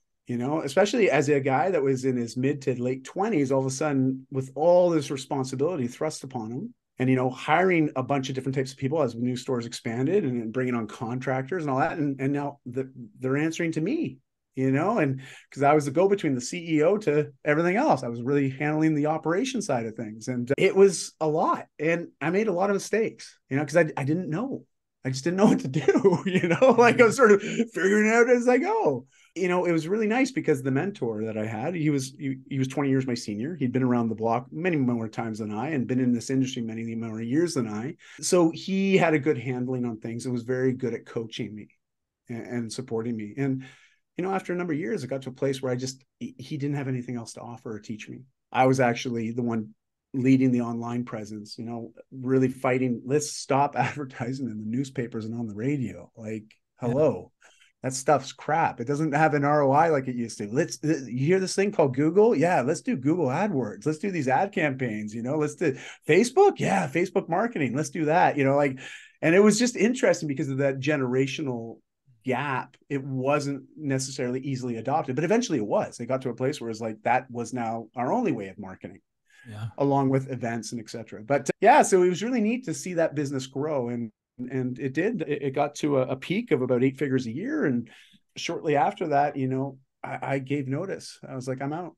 especially as a guy that was in his mid to late 20s, all of a sudden with all this responsibility thrust upon him. And, hiring a bunch of different types of people as new stores expanded and bringing on contractors and all that. And now they're answering to me, and because I was the go-between, the CEO to everything else. I was really handling the operation side of things. And it was a lot. And I made a lot of mistakes, because I didn't know. I just didn't know what to do, I was sort of figuring it out as I go. It was really nice because the mentor that I had, he was 20 years my senior. He'd been around the block many more times than I and been in this industry many more years than I. So he had a good handling on things and was very good at coaching me and supporting me. And, after a number of years, it got to a place where he didn't have anything else to offer or teach me. I was actually the one leading the online presence, really fighting. Let's stop advertising in the newspapers and on the radio. Like, hello, that stuff's crap. It doesn't have an ROI like it used to. You hear this thing called Google? Yeah, let's do Google AdWords. Let's do these ad campaigns. Let's do Facebook. Yeah, Facebook marketing. Let's do that. And it was just interesting because of that generational gap. It wasn't necessarily easily adopted, but eventually it was. It got to a place where it's like that was now our only way of marketing. Yeah. Along with events and etc. But so it was really neat to see that business grow, and it did. It got to a peak of about 8 figures a year, and shortly after that, I gave notice. I was like, I'm out,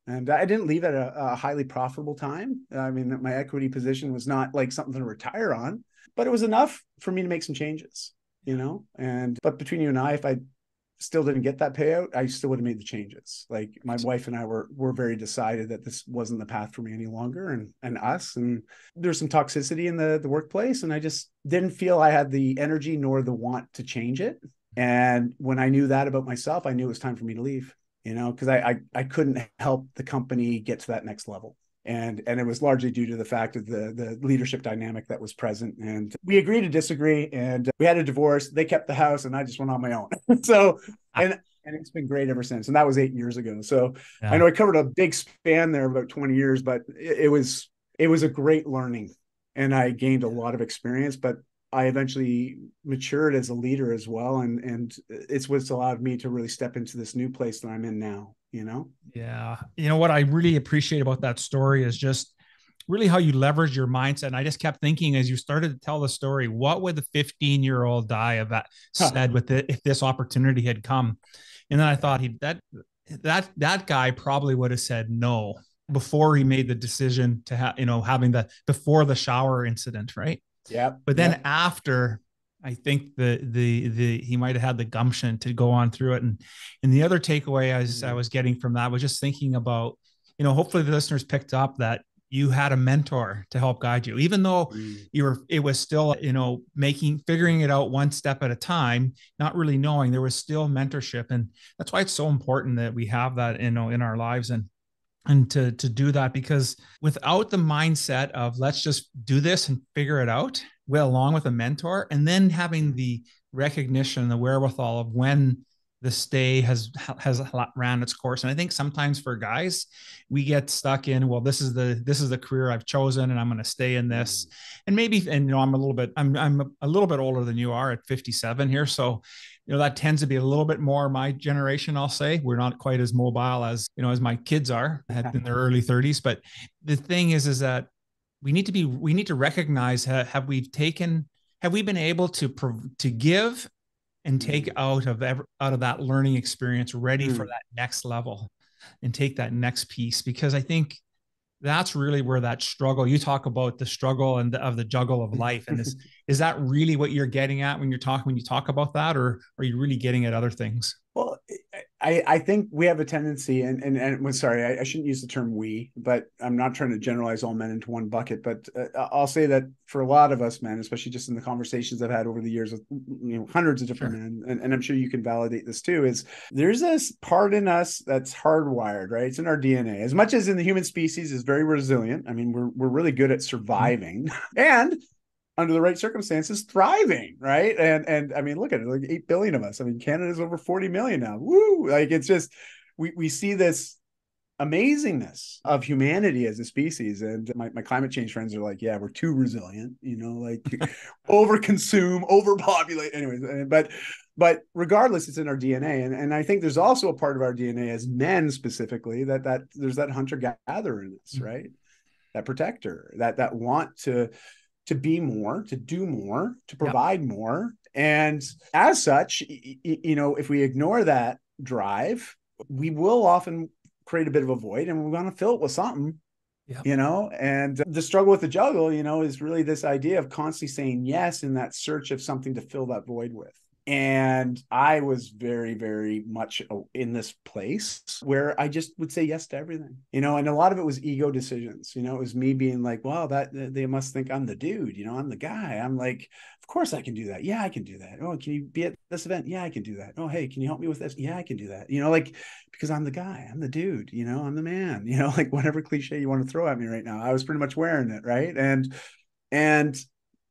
and I didn't leave at a highly profitable time. I mean, my equity position was not like something to retire on, but it was enough for me to make some changes. But between you and I, if I still didn't get that payout, I still would have made the changes. Like my wife and I were very decided that this wasn't the path for me any longer, and us. And there's some toxicity in the workplace, and I just didn't feel I had the energy nor the want to change it. And when I knew that about myself, I knew it was time for me to leave, because I couldn't help the company get to that next level. And it was largely due to the fact of the leadership dynamic that was present. And we agreed to disagree, and we had a divorce. They kept the house, and I just went on my own. So, and it's been great ever since. And that was 8 years ago. So yeah. I know I covered a big span there, about 20 years, but it was a great learning, and I gained a lot of experience, but I eventually matured as a leader as well. And it's what's allowed me to really step into this new place that I'm in now. Yeah. What I really appreciate about that story is just really how you leverage your mindset. And I just kept thinking as you started to tell the story, what would the 15-year-old Dai have said with it if this opportunity had come? And then I thought that guy probably would have said no before he made the decision to having before the shower incident, right? Yeah. But then after, I think he might have had the gumption to go on through it. And the other takeaway I was getting from that was just thinking about, hopefully the listeners picked up that you had a mentor to help guide you, even though it was still, figuring it out one step at a time, not really knowing, there was still mentorship. And that's why it's so important that we have that, in our lives, and to do that, because without the mindset of let's just do this and figure it out, well, along with a mentor, and then having the recognition and the wherewithal of when the stay has ran its course. And I think sometimes for guys, we get stuck in, well, this is the career I've chosen, and I'm going to stay in this. And maybe, I'm a little bit older than you are at 57 here. So, that tends to be a little bit more my generation, I'll say. We're not quite as mobile as my kids are in their early 30s. But the thing is that we need to recognize, have we been able to give and take out of that learning experience, ready for that next level and take that next piece? Because I think that's really where that struggle, you talk about the struggle and of the juggle of life. And is that really what you're getting at when you talk about that, or are you really getting at other things? Well, I think we have a tendency, and sorry, I shouldn't use the term we, but I'm not trying to generalize all men into one bucket, but I'll say that for a lot of us men, especially just in the conversations I've had over the years with hundreds of different men, and I'm sure you can validate this too, is there's this part in us that's hardwired, right? It's in our DNA. As much as in the human species is very resilient. I mean, we're really good at surviving and under the right circumstances, thriving, right? And I mean, look at it, like 8 billion of us. I mean, Canada's over 40 million now. Woo! Like, it's just, we see this amazingness of humanity as a species. And my climate change friends are like, yeah, we're too resilient, like overconsume, overpopulate. Anyways, but regardless, it's in our DNA. And I think there's also a part of our DNA as men specifically that there's that hunter-gatherer in us, right? That protector, that want to be more, to do more, to provide more. And as such, if we ignore that drive, we will often create a bit of a void, and we're going to fill it with something, and the struggle with the juggle, is really this idea of constantly saying yes in that search of something to fill that void with. And I was very, very much in this place where I just would say yes to everything, and a lot of it was ego decisions. It was me being like, well, that they must think I'm the dude, I'm the guy. I'm like, of course I can do that. Yeah, I can do that. Oh, can you be at this event? Yeah, I can do that. Oh, hey, can you help me with this? Yeah, I can do that. Because I'm the guy, I'm the dude, I'm the man, like whatever cliche you want to throw at me right now. I was pretty much wearing it. Right.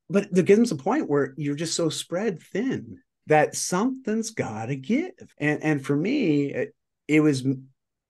But there comes a point where you're just so spread thin that something's got to give. And for me, it was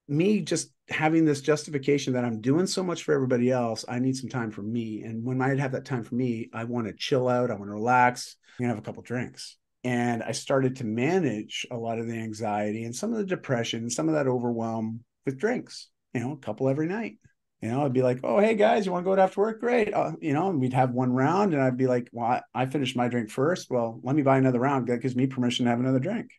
me just having this justification that I'm doing so much for everybody else. I need some time for me. And when I have that time for me, I want to chill out. I want to relax and have a couple drinks. And I started to manage a lot of the anxiety and some of the depression, some of that overwhelm with drinks, a couple every night. I'd be like, oh, hey, guys, you want to go out after work? Great. And we'd have one round, and I'd be like, well, I finished my drink first. Well, let me buy another round. That gives me permission to have another drink,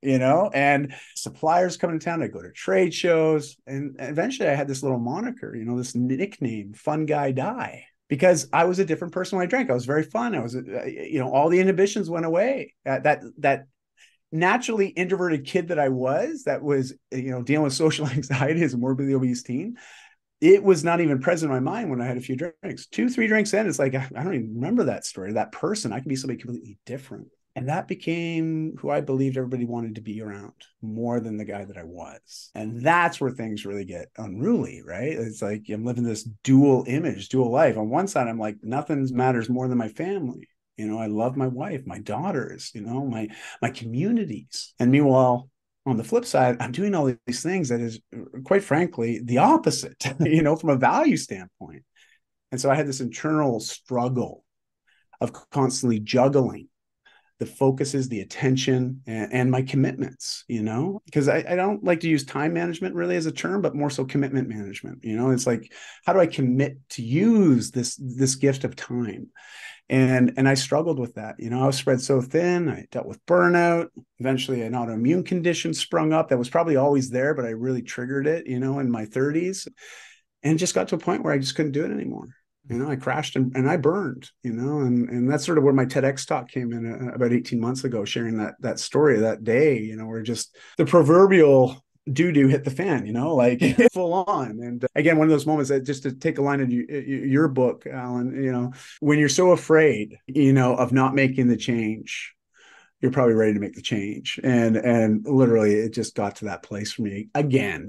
and suppliers coming to town. I go to trade shows. And eventually I had this little moniker, this nickname, Fun Guy Dai, because I was a different person when I drank. I was very fun. I was, all the inhibitions went away. That naturally introverted kid that that was, dealing with social anxiety as a morbidly obese teen, it was not even present in my mind when I had a few drinks. 2, 3 drinks in, it's like, I don't even remember that story, that person. I can be somebody completely different. And that became who I believed everybody wanted to be around more than the guy that I was. And that's where things really get unruly, right? It's like I'm living this dual image, dual life. On one side, I'm like, nothing matters more than my family. I love my wife, my daughters, my communities. And meanwhile, on the flip side, I'm doing all these things that is, quite frankly, the opposite, from a value standpoint. And so I had this internal struggle of constantly juggling the focuses, the attention, and my commitments, because I don't like to use time management really as a term, but more so commitment management. It's like, how do I commit to use this gift of time? And I struggled with that. I was spread so thin. I dealt with burnout. Eventually, an autoimmune condition sprung up that was probably always there, but I really triggered it, in my 30s, and just got to a point where I just couldn't do it anymore. I crashed and I burned, and that's sort of where my TEDx talk came in about 18 months ago, sharing that story of that day, where just the proverbial doo-doo hit the fan, like full on. And again, one of those moments that, just to take a line of your book, Alan, when you're so afraid, of not making the change, you're probably ready to make the change. And literally it just got to that place for me again,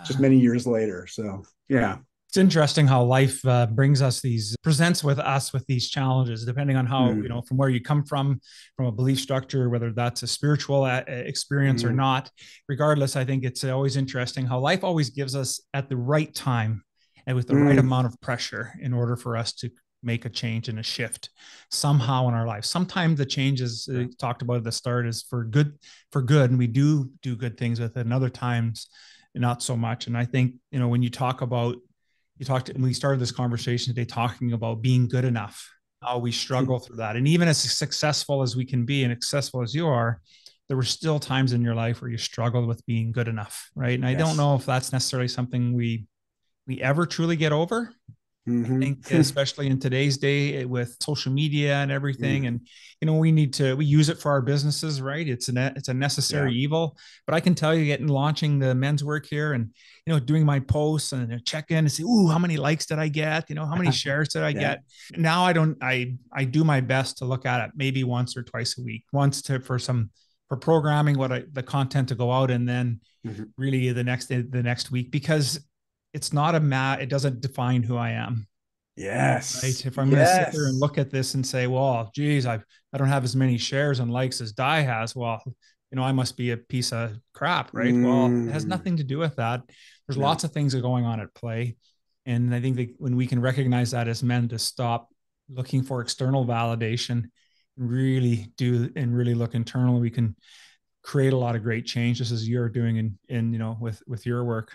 just many years later. So, yeah. It's interesting how life presents with us with these challenges, depending on how, from where you come from a belief structure, whether that's a spiritual experience or not. Regardless, I think it's always interesting how life always gives us at the right time and with the right amount of pressure in order for us to make a change and a shift somehow in our life. Sometimes the changes talked about at the start is for good, and we do good things with it, and other times not so much. And I think, when you talk about, and we started this conversation today talking about being good enough, how we struggle through that. And even as successful as we can be and successful as you are, there were still times in your life where you struggled with being good enough, right? And I don't know if that's necessarily something we ever truly get over. I think especially in today's day with social media and everything, and we use it for our businesses, right? It's a necessary evil. But I can tell you, launching the men's work here, and doing my posts and check in and say, ooh, how many likes did I get? How many shares did I get? Now I do my best to look at it maybe once or twice a week, for programming the content to go out, and then really the next week, because it's not it doesn't define who I am. Yes. Right. If I'm going to sit there and look at this and say, well, geez, I don't have as many shares and likes as Dai has. Well, I must be a piece of crap, right? Well, it has nothing to do with that. There's lots of things that are going on at play. And I think that when we can recognize that as men, to stop looking for external validation and really look internal, we can create a lot of great change, just as you're doing with your work.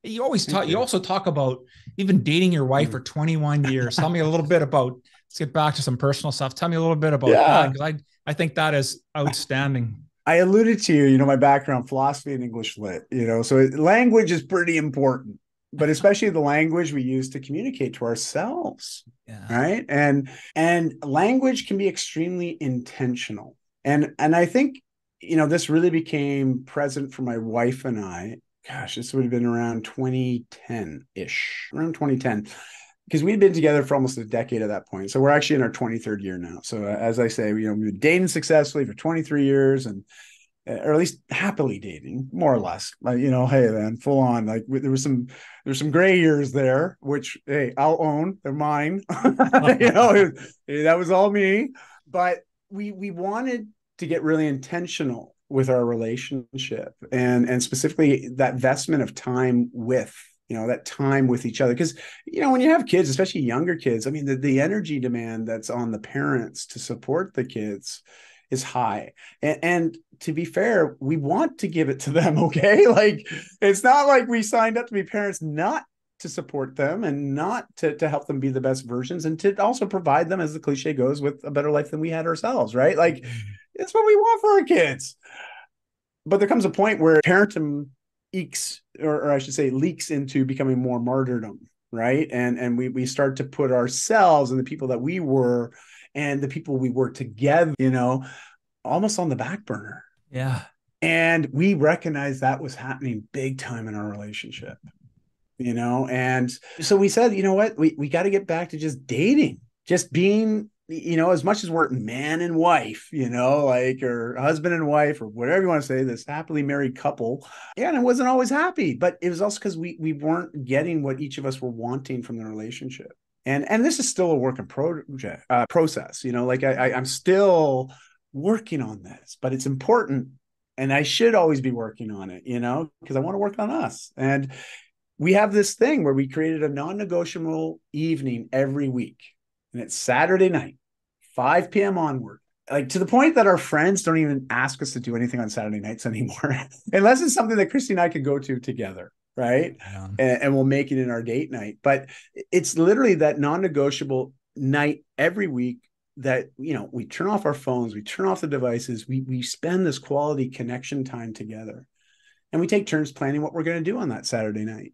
You also talk about even dating your wife for 21 years. Tell me a little bit about, let's get back to some personal stuff. Tell me a little bit about that, because I think that is outstanding. I alluded to, my background, philosophy and English lit, so language is pretty important, but especially the language we use to communicate to ourselves. Right. And language can be extremely intentional. And I think, this really became present for my wife and I. Gosh, this would have been around 2010-ish, around 2010, because we'd been together for almost a decade at that point. So we're actually in our 23rd year now. So as I say, we've been dating successfully for 23 years, and or at least happily dating, more or less. Hey man, full on. Like there's some gray years there, which, hey, I'll own. They're mine. That was all me. But we wanted to get really intentional with our relationship, and specifically that investment of time with, that time with each other. Because, when you have kids, especially younger kids, I mean, the energy demand that's on the parents to support the kids is high. And to be fair, we want to give it to them. Okay. Like, it's not like we signed up to be parents not to support them and not to help them be the best versions, and to also provide them, as the cliche goes, with a better life than we had ourselves. Right. Like, it's what we want for our kids. But there comes a point where parenting or I should say leaks into becoming more martyrdom, right? And we start to put ourselves and the people that we were and the people we were together, almost on the back burner. Yeah. And we recognized that was happening big time in our relationship, and so we said, you know what, we got to get back to just dating, just being, as much as we're man and wife, like, or husband and wife, or whatever you want to say, this happily married couple. Yeah, and it wasn't always happy, but it was also because we weren't getting what each of us were wanting from the relationship. And this is still a work in process, like I'm still working on this, but it's important. And I should always be working on it, because I want to work on us. And we have this thing where we created a non-negotiable evening every week. And it's Saturday night, 5 p.m. onward. Like, to the point that our friends don't even ask us to do anything on Saturday nights anymore, unless it's something that Christy and I could go to together. Right. Yeah. And we'll make it in our date night. But it's literally that non-negotiable night every week that, we turn off our phones, we turn off the devices, we spend this quality connection time together. And we take turns planning what we're going to do on that Saturday night,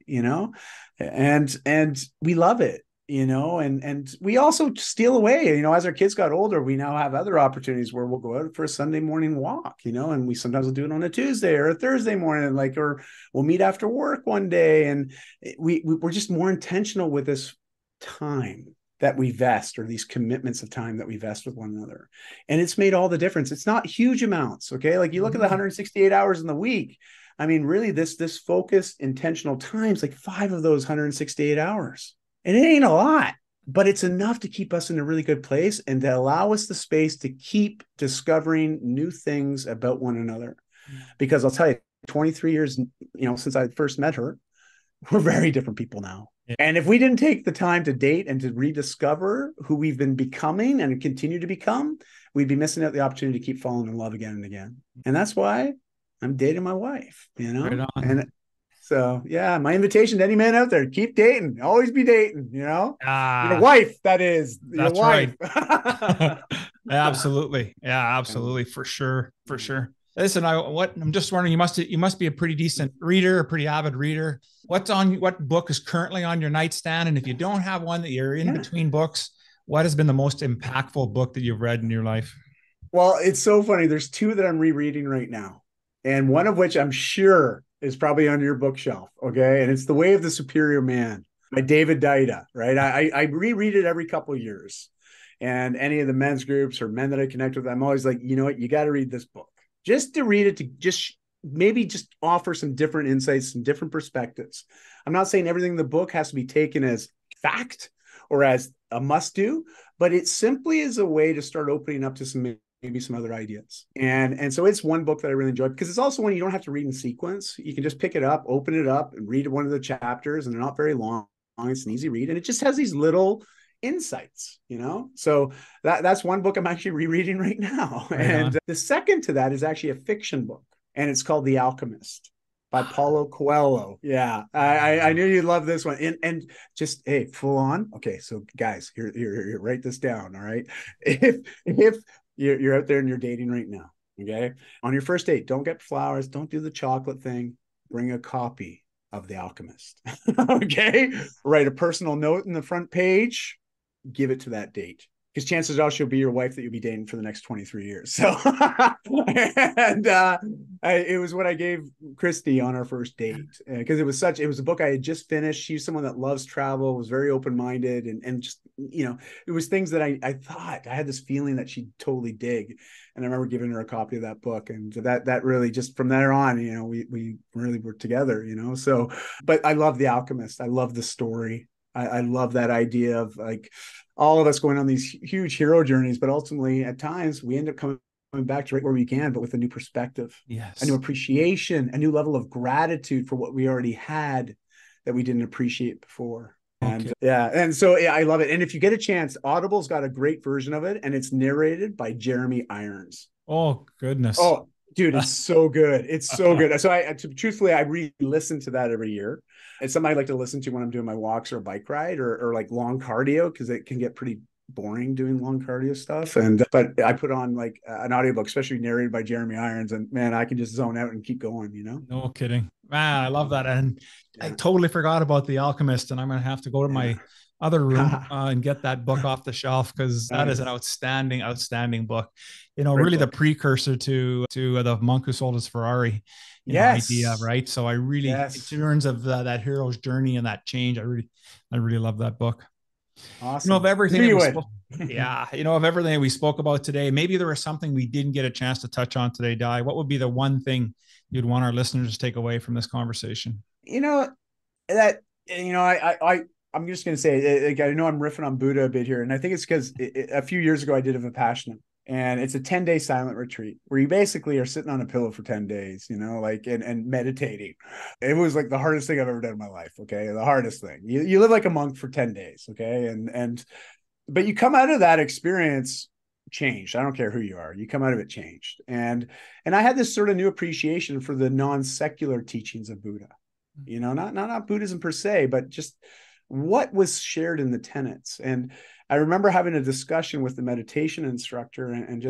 and we love it, and we also steal away, as our kids got older, we now have other opportunities where we'll go out for a Sunday morning walk, and we sometimes will do it on a Tuesday or a Thursday morning, or we'll meet after work one day. And we're just more intentional with this time that we vest, or these commitments of time that we vest with one another. And it's made all the difference. It's not huge amounts. Okay. Like, you look at the 168 hours in the week. I mean, really, this focused, intentional times, like 5 of those 168 hours. And it ain't a lot, but it's enough to keep us in a really good place and to allow us the space to keep discovering new things about one another. Because I'll tell you, 23 years, since I first met her, we're very different people now. Yeah. And if we didn't take the time to date and to rediscover who we've been becoming and continue to become, we'd be missing out the opportunity to keep falling in love again and again. And that's why I'm dating my wife, Right on. And so, yeah, my invitation to any man out there, keep dating, always be dating, your wife, that is, your wife. Right. Absolutely. Yeah, absolutely. For sure. For sure. Listen, I'm just wondering, you must be a pretty decent reader, a pretty avid reader. What book is currently on your nightstand? And if you don't have one, that you're in between books, what has been the most impactful book that you've read in your life? Well, it's so funny. There's 2 that I'm rereading right now, and one of which I'm sure is probably on your bookshelf. Okay. And it's The Way of the Superior Man by David Deida. Right. I reread it every couple of years, and any of the men's groups or men that I connect with, I'm always like, you know what, you got to read this book, just to read it, to just maybe just offer some different insights, some different perspectives. I'm not saying everything in the book has to be taken as fact or as a must do, but it simply is a way to start opening up to maybe some other ideas. And so it's one book that I really enjoy, because it's also one you don't have to read in sequence. You can just pick it up, open it up, and read one of the chapters, and they're not very long. It's an easy read, and it just has these little insights, so that's one book I'm actually rereading right now. Right. And the second to that is actually a fiction book, and it's called The Alchemist by Paulo Coelho. Yeah, I knew you'd love this one. And just, hey, full on. Okay, so guys, here, write this down. All right, if you're out there and you're dating right now, okay, on your first date, don't get flowers, don't do the chocolate thing, bring a copy of The Alchemist. Okay, write a personal note in the front page, give it to that date, because chances are she'll be your wife that you'll be dating for the next 23 years. So, and it was what I gave Christy on our first date, because it was a book I had just finished. She's someone that loves travel, was very open-minded, and just, it was things that I thought, I had this feeling that she'd totally dig. And I remember giving her a copy of that book, and that really, just from there on, we really were together, so, but I love The Alchemist. I love the story. I love that idea of, like, all of us going on these huge hero journeys, but ultimately at times we end up coming back to right where we began, but with a new perspective, yes, a new appreciation, a new level of gratitude for what we already had that we didn't appreciate before. And and so I love it. And if you get a chance, Audible's got a great version of it, and it's narrated by Jeremy Irons. Oh, goodness. Oh, dude, it's so good. It's so good. So truthfully, I re-listen to that every year. It's something I like to listen to when I'm doing my walks or a bike ride or like long cardio, because it can get pretty boring doing long cardio stuff. But I put on like an audiobook, especially narrated by Jeremy Irons, and man, I can just zone out and keep going, No kidding. Man, I love that. And I totally forgot about The Alchemist, and I'm going to have to go to other room and get that book off the shelf, because that is an outstanding, outstanding book. Great Really book. the precursor to the monk who sold his Ferrari, idea, Yes. right? So I really, in Yes. terms of that hero's journey and that change, I really love that book. Of Awesome. everything Knew that you we would. spoke, yeah, of everything we spoke about today, maybe there was something we didn't get a chance to touch on today, Dai. What would be the one thing you'd want our listeners to take away from this conversation? You know, that, I'm just going to say, I know I'm riffing on Buddha a bit here. And I think it's because a few years ago I did a Vipassana, and it's a 10-day silent retreat where you basically are sitting on a pillow for 10 days, and meditating. It was like the hardest thing I've ever done in my life. Okay. The hardest thing. You live like a monk for 10 days. Okay. But you come out of that experience changed. I don't care who you are. You come out of it changed. And I had this sort of new appreciation for the non-secular teachings of Buddha. Not Buddhism per se, but just what was shared in the tenets. And I remember having a discussion with the meditation instructor, and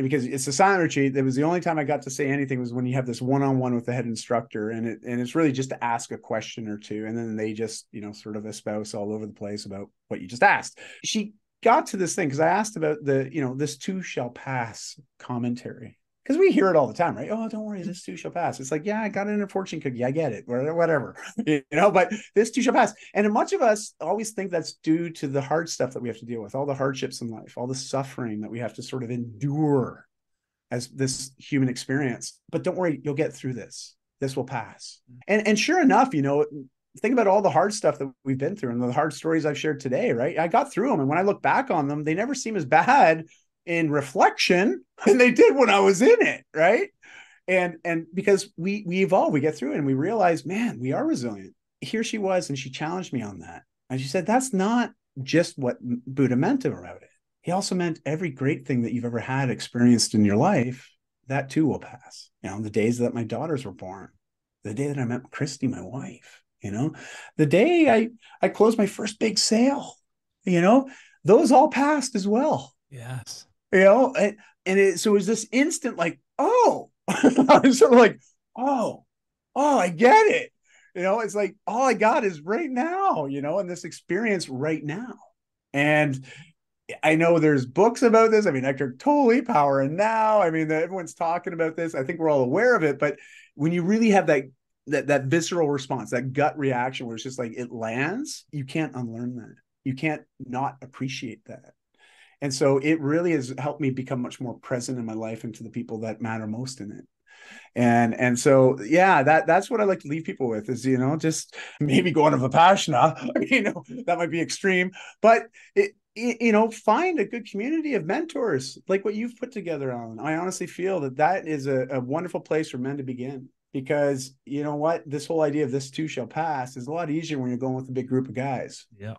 because it's a silent retreat, that was the only time I got to say anything, was when you have this one-on-one with the head instructor, and it's really just to ask a question or two, and then they just sort of espouse all over the place about what you just asked. She got to this thing because I asked about the this too shall pass commentary. Because we hear it all the time, right? Oh, don't worry, this too shall pass. It's like, yeah, I got it in a fortune cookie. I get it, whatever, but this too shall pass. And much of us always think that's due to the hard stuff that we have to deal with, all the hardships in life, all the suffering that we have to sort of endure as this human experience. But don't worry, you'll get through this. This will pass. And sure enough, think about all the hard stuff that we've been through and the hard stories I've shared today, right? I got through them. And when I look back on them, they never seem as bad in reflection than they did when I was in it, right? And because we evolve, we get through it, and we realize, man, we are resilient. Here she was, and she challenged me on that. And she said, that's not just what Buddha meant about it. He also meant every great thing that you've ever had experienced in your life, that too will pass. The days that my daughters were born, the day that I met Christy, my wife, the day I closed my first big sale, those all passed as well. Yes. So it was this instant, like, oh, I was sort of like, oh, I get it. It's like, all I got is right now, and this experience right now. And I know there's books about this. I mean, Eckhart Tolle, Power and Now. I mean, everyone's talking about this. I think we're all aware of it. But when you really have that visceral response, that gut reaction where it's just like it lands, you can't unlearn that. You can't not appreciate that. And so it really has helped me become much more present in my life and to the people that matter most in it. And so, yeah, that's what I like to leave people with is, just maybe go on a Vipassana. I mean, that might be extreme, but find a good community of mentors like what you've put together, Alan. I honestly feel that is a wonderful place for men to begin, because you know what? This whole idea of this too shall pass is a lot easier when you're going with a big group of guys. Yeah.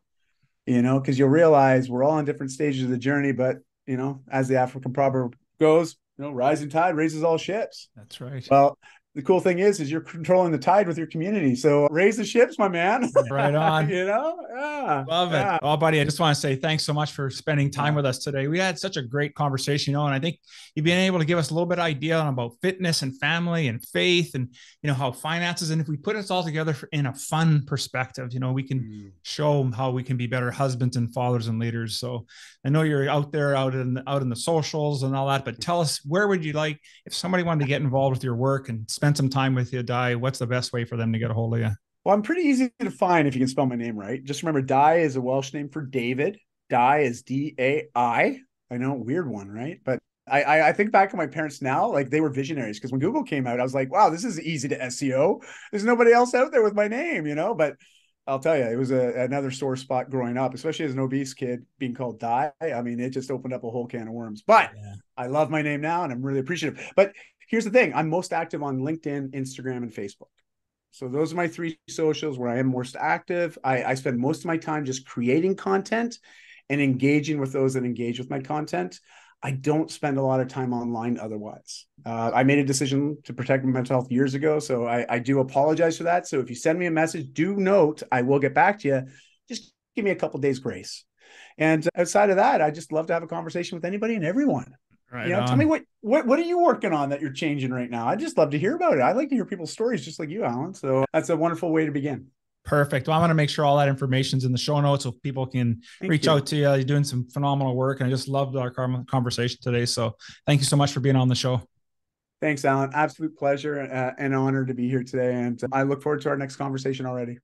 Because you'll realize we're all on different stages of the journey, but as the African proverb goes, rising tide raises all ships. That's right. Well, the cool thing is you're controlling the tide with your community. So raise the ships, my man. Right on. Yeah. Love it. Yeah. Oh, buddy, I just want to say thanks so much for spending time with us today. We had such a great conversation, and I think you've been able to give us a little bit of idea about fitness and family and faith and, how finances. And if we put it all together in a fun perspective, we can show how we can be better husbands and fathers and leaders. So I know you're out there, out in the socials and all that, but tell us, where would you like, if somebody wanted to get involved with your work and spend some time with you, Dai, what's the best way for them to get a hold of you? Well, I'm pretty easy to find if you can spell my name right. Just remember, Dai is a Welsh name for David. Dai is D-A-I. I know, weird one, right? But I think back on my parents now, like they were visionaries, because when Google came out, I was like, wow, this is easy to SEO. There's nobody else out there with my name, But I'll tell you, it was another sore spot growing up, especially as an obese kid being called Dai. I mean, it just opened up a whole can of worms. But yeah, I love my name now, and I'm really appreciative. But here's the thing. I'm most active on LinkedIn, Instagram, and Facebook. So those are my three socials where I am most active. I spend most of my time just creating content and engaging with those that engage with my content. I don't spend a lot of time online otherwise. I made a decision to protect my mental health years ago, so I do apologize for that. So if you send me a message, do note I will get back to you. Just give me a couple days grace. And outside of that, I just love to have a conversation with anybody and everyone. Right tell me what are you working on that you're changing right now? I'd just love to hear about it. I like to hear people's stories just like you, Alan. So that's a wonderful way to begin. Perfect. Well, I'm going to make sure all that information's in the show notes so people can reach out to you. You're doing some phenomenal work, and I just loved our conversation today. So thank you so much for being on the show. Thanks, Alan. Absolute pleasure and honor to be here today. And I look forward to our next conversation already.